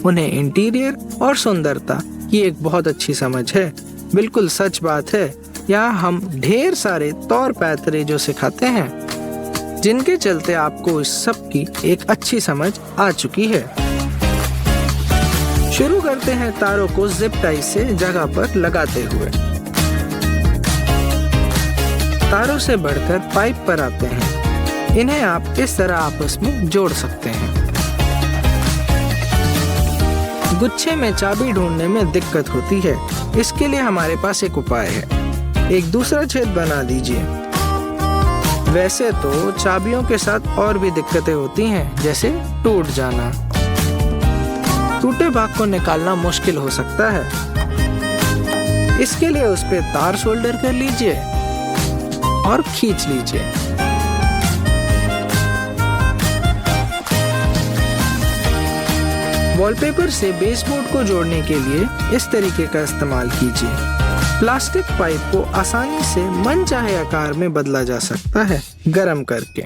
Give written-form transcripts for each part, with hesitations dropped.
उन्हें इंटीरियर और सुंदरता की एक बहुत अच्छी समझ है। बिल्कुल सच बात है, यहाँ हम ढेर सारे तौर पैतरे सिखाते हैं, जिनके चलते आपको इस सब की एक अच्छी समझ आ चुकी है। शुरू करते हैं तारों को जिप टाई से जगह पर लगाते हुए। तारों से बढ़कर पाइप पर आते हैं। इन्हें आप इस तरह आपस में जोड़ सकते हैं। गुच्छे में चाबी ढूंढने में दिक्कत होती है, इसके लिए हमारे पास एक उपाय है। एक दूसरा छेद बना दीजिए। वैसे तो चाबियों के साथ और भी दिक्कतें होती हैं, जैसे टूट जाना। टूटे भाग को निकालना मुश्किल हो सकता है। इसके लिए उस पे तार सोल्डर कर लीजिए और खींच लीजिए। वॉलपेपर से बेसबोर्ड को जोड़ने के लिए इस तरीके का इस्तेमाल कीजिए। प्लास्टिक पाइप को आसानी से मनचाहे आकार में बदला जा सकता है, गरम करके।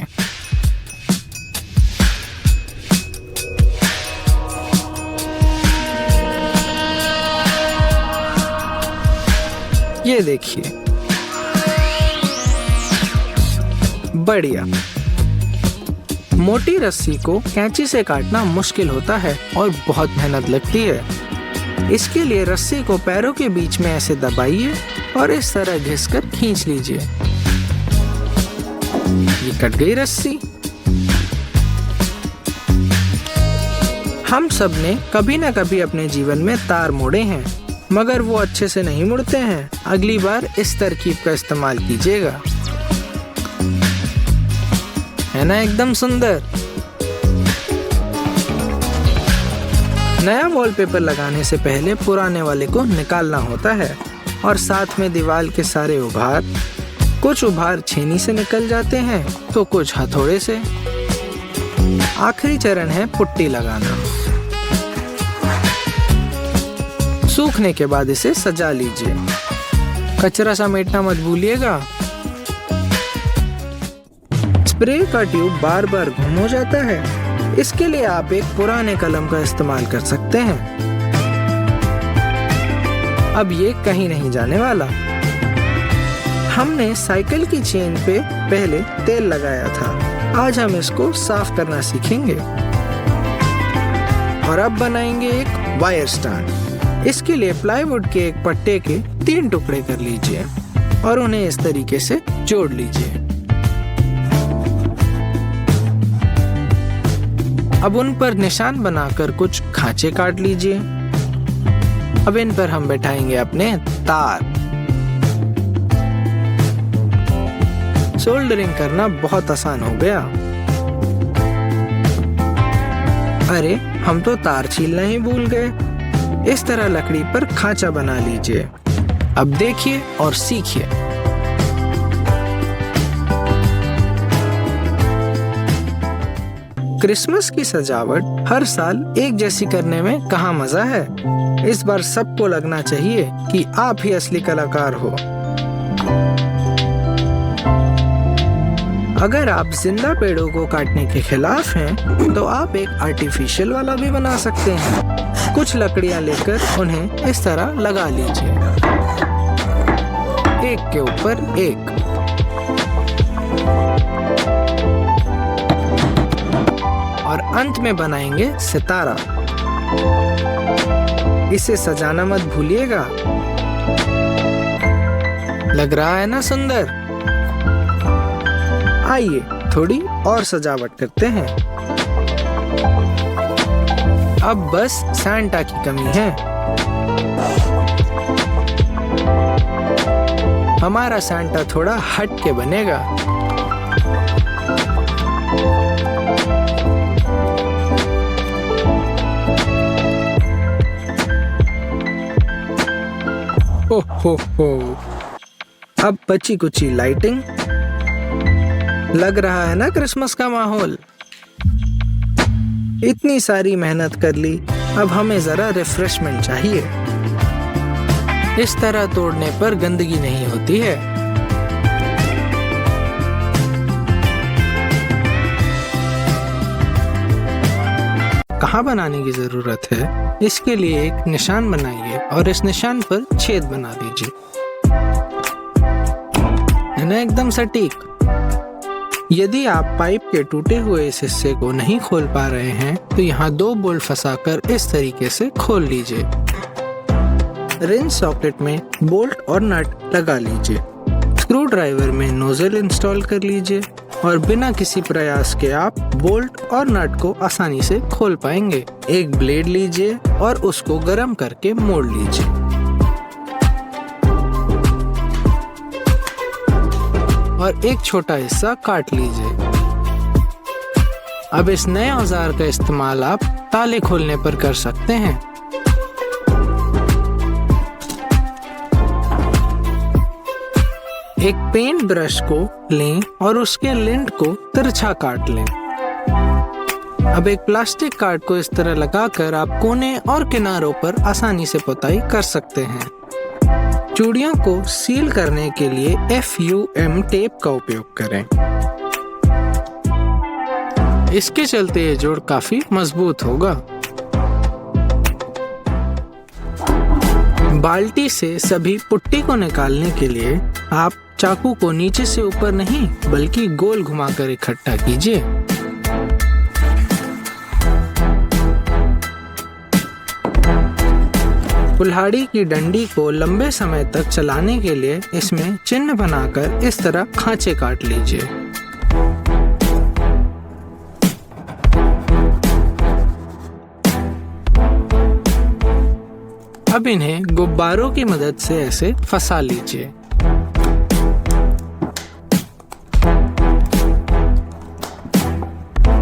ये देखिए, बढ़िया। मोटी रस्सी को कैंची से काटना मुश्किल होता है और बहुत मेहनत लगती है। इसके लिए रस्सी को पैरों के बीच में ऐसे दबाइए और इस तरह घिसकर खींच लीजिए। ये कट गई रस्सी। हम सब ने कभी न कभी अपने जीवन में तार मोड़े हैं, मगर वो अच्छे से नहीं मुड़ते हैं। अगली बार इस तरकीब का इस्तेमाल कीजिएगा, है ना एकदम सुंदर। नया वॉलपेपर लगाने से पहले पुराने वाले को निकालना होता है और साथ में दीवार के सारे उभार। कुछ उभार छेनी से निकल जाते हैं तो कुछ हथौड़े से। आखिरी चरण है पुट्टी लगाना। सूखने के बाद इसे सजा लीजिए। कचरा समेटना मत भूलिएगा। स्प्रे का ट्यूब बार बार गुम हो जाता है, इसके लिए आप एक पुराने कलम का इस्तेमाल कर सकते हैं। अब ये कहीं नहीं जाने वाला। हमने साइकिल की चेन पे पहले तेल लगाया था, आज हम इसको साफ करना सीखेंगे। और अब बनाएंगे एक वायर स्टैंड। इसके लिए प्लाईवुड के एक पट्टे के 3 टुकड़े कर लीजिए और उन्हें इस तरीके से जोड़ लीजिए। अब उन पर निशान बनाकर कुछ खांचे काट लीजिए। अब इन पर हम बैठाएंगे अपने तार। सोल्डरिंग करना बहुत आसान हो गया। अरे, हम तो तार छीलना ही भूल गए। इस तरह लकड़ी पर खांचा बना लीजिए। अब देखिए और सीखिए। क्रिसमस की सजावट हर साल एक जैसी करने में कहाँ मजा है। इस बार सबको लगना चाहिए कि आप ही असली कलाकार हो। अगर आप जिंदा पेड़ों को काटने के खिलाफ हैं, तो आप एक आर्टिफिशियल वाला भी बना सकते हैं। कुछ लकड़ियां लेकर उन्हें इस तरह लगा लीजिए, एक के ऊपर एक। और अंत में बनाएंगे सितारा। इसे सजाना मत भूलिएगा। लग रहा है ना सुंदर? आइए थोड़ी और सजावट करते हैं। अब बस सांता की कमी है। हमारा सांता थोड़ा हट के बनेगा। हो। अब बची कुची लाइटिंग। लग रहा है ना क्रिसमस का माहौल। इतनी सारी मेहनत कर ली, अब हमें जरा रिफ्रेशमेंट चाहिए। इस तरह तोड़ने पर गंदगी नहीं होती है। कहाँ बनाने की ज़रूरत है, इसके लिए एक निशान बनाइए और इस निशान पर छेद बना दीजिए। है ना एकदम सटीक। यदि आप पाइप के टूटे हुए इस हिस्से को नहीं खोल पा रहे हैं तो यहाँ 2 बोल्ट फंसाकर इस तरीके से खोल लीजिए। रिंच सॉकेट में बोल्ट और नट लगा लीजिए। स्क्रू ड्राइवर में नोजल इंस्टॉल कर लीजिए और बिना किसी प्रयास के आप बोल्ट और नट को आसानी से खोल पाएंगे। एक ब्लेड लीजिए और उसको गर्म करके मोड़ लीजिए। और एक छोटा हिस्सा काट लीजिए। अब इस नए औजार का इस्तेमाल आप ताले खोलने पर कर सकते हैं। एक पेंट ब्रश को लें और उसके लिंट को तिरछा काट लें। अब एक प्लास्टिक कार्ड को इस तरह लगाकर आप कोने और किनारों पर आसानी से पुताई कर सकते हैं। चूड़ियों को सील करने के लिए FUM टेप का उपयोग करें। इसके चलते ये जोड़ काफी मजबूत होगा। बाल्टी से सभी पुट्टी को निकालने के लिए आप चाकू को नीचे से ऊपर नहीं बल्कि गोल घुमाकर इकट्ठा कीजिए। कुल्हाड़ी की डंडी को लंबे समय तक चलाने के लिए इसमें चिन्ह बनाकर इस तरह खांचे काट लीजिए। अब इन्हें गुब्बारों की मदद से ऐसे फंसा लीजिए।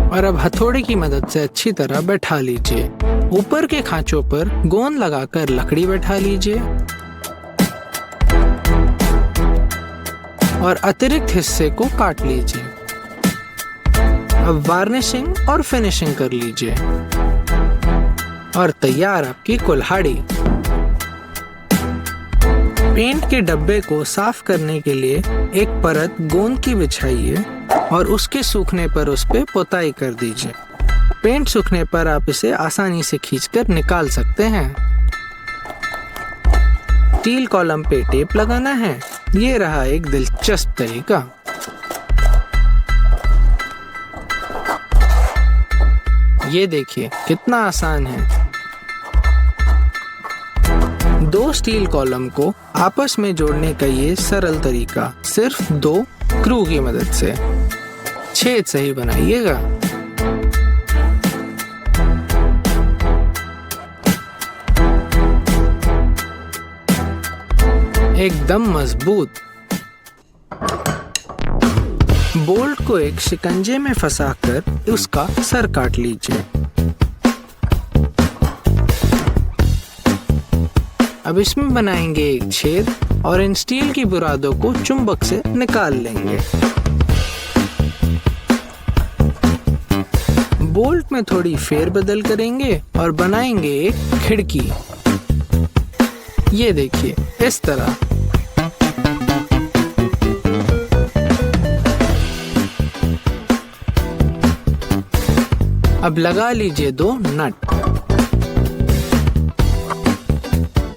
और अब हथौड़े की मदद से अच्छी तरह बैठा लीजिए। ऊपर के खांचों पर गोंद लगाकर लकड़ी बैठा लीजिए और अतिरिक्त हिस्से को काट लीजिए। अब वार्निशिंग और फिनिशिंग कर लीजिए और तैयार आपकी कुल्हाड़ी। पेंट के डब्बे को साफ करने के लिए एक परत गोंद की बिछाइए और उसके सूखने पर उस पे पुताई कर दीजिए। पेंट सूखने पर आप इसे आसानी से खींचकर निकाल सकते हैं। स्टील कॉलम पे टेप लगाना है। ये रहा एक दिलचस्प तरीका। ये देखिए कितना आसान है। 2 स्टील कॉलम को आपस में जोड़ने का ये सरल तरीका सिर्फ 2 स्क्रू की मदद से। छेद सही बनाइएगा। एकदम मजबूत। बोल्ट को एक शिकंजे में फंसाकर उसका सर काट लीजिए। अब इसमें बनाएंगे एक छेद और इन स्टील की बुरादों को चुंबक से निकाल लेंगे। बोल्ट में थोड़ी फेरबदल करेंगे और बनाएंगे एक खिड़की। ये देखिए इस तरह। अब लगा लीजिए 2 नट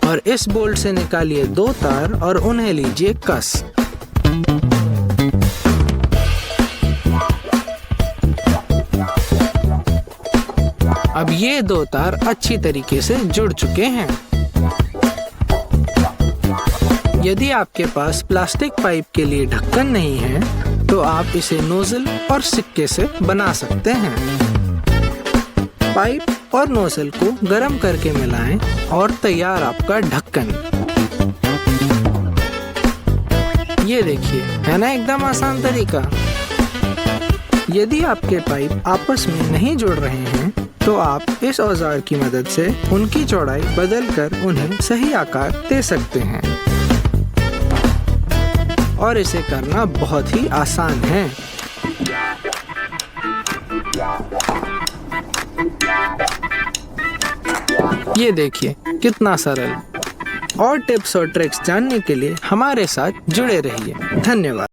और इस बोल्ट से निकालिए 2 तार और उन्हें लीजिए कस। अब ये 2 तार अच्छी तरीके से जुड़ चुके हैं। यदि आपके पास प्लास्टिक पाइप के लिए ढक्कन नहीं है तो आप इसे नोजल और सिक्के से बना सकते हैं। पाइप और नोजल को गर्म करके मिलाएं और तैयार आपका ढक्कन। ये देखिए, है ना एकदम आसान तरीका। यदि आपके पाइप आपस में नहीं जुड़ रहे हैं तो आप इस औजार की मदद से उनकी चौड़ाई बदलकर उन्हें सही आकार दे सकते हैं और इसे करना बहुत ही आसान है। ये देखिए कितना सरल। और टिप्स और ट्रिक्स जानने के लिए हमारे साथ जुड़े रहिए। धन्यवाद।